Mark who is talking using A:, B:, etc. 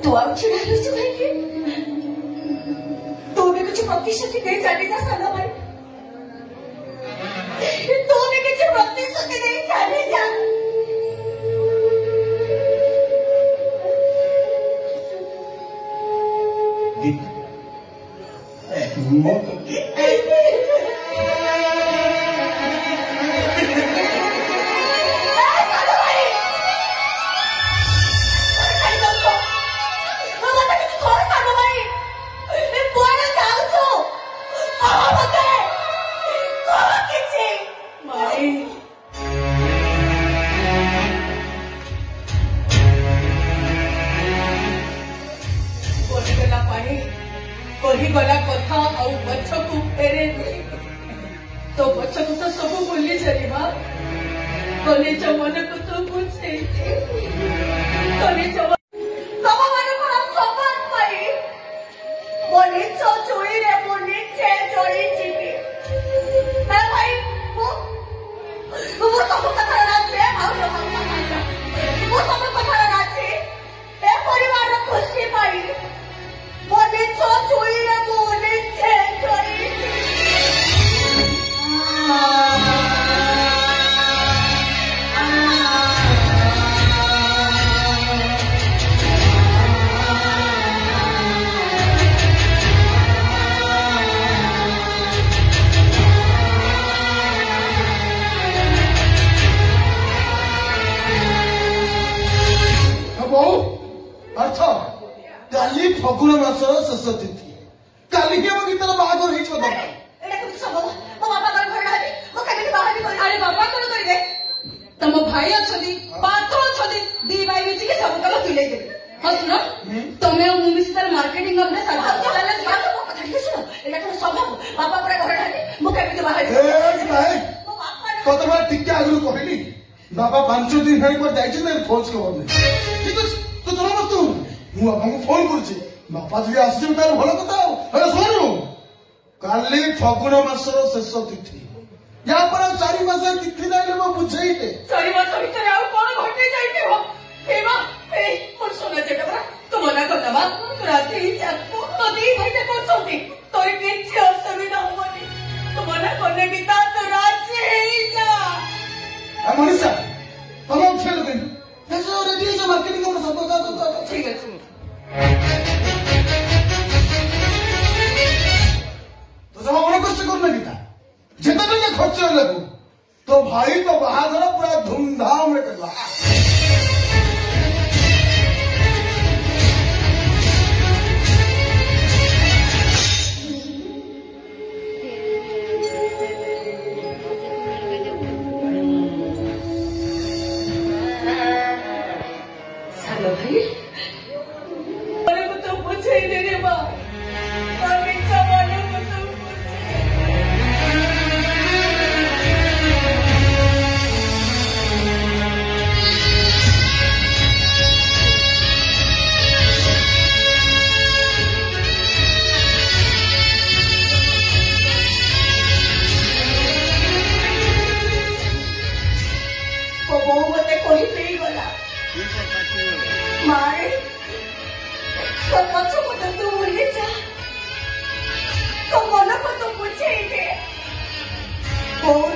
A: तू आउ छिड़ा लुसी भाई के तू भी कुछ प्रतिश्रुति दे जाने जा साला भाई तू भी कुछ प्रतिश्रुति दे जाने जा गला कथा आउ बच्चा को फेरे तो बच्चा को तो सब बोली चली मां कोने जमाने को तो पूछे कोने जमाने तब माने को हम सपन पाई बोली चो चोई रे बोली छे चोई जीवी मैं भाई वो तो कथा राचे भाव भाव वो तो कथा राचे ए परिवार खुशी पाई बोली चो चोई रे बोली छे चोई
B: अच्छा काली फगुण मासर शेष तिथि काली के गीतर बाहागर हो
A: अरे बाबा कौन करे तुम भाई अच्छा पात्र अच्छा दी भाई मिसी के सब कल तुले दे हाँ सुनो तुम्हें मिस्टर मार्केटिंग अपने साथ बाबा पर घर मुझे
B: कत बार टिके आगु कहली बाबा 5 दिन हेणी पर जाइए खोज खबर नहीं ठीक है तो चलो मत तू मु बाबा को फोन करुची बापा जी आसी तार भल कथा अरे शुणु काली फगुण मासर शेष तिथि या पर 4 मास तिथि जाइले मो बुझेइते
A: 4 मास भीतर आ कोन घटे जाइते हो हे मां ए मोर सोना जेटा तो मना करता बा राती चाकू नदी भाई पहुंचोती तो किछ असुविधा होनी तो मना करने की ता तो राजी ही जा
B: मनीषा तुम खेल गई जैसे रेडी है मार्केटिंग का सब का
A: ठीक है
B: तो जब मन कष्ट करना की था जितना खर्च लगू तो भाई तो बाहागर पूरा धूमधाम रे करला
A: Oh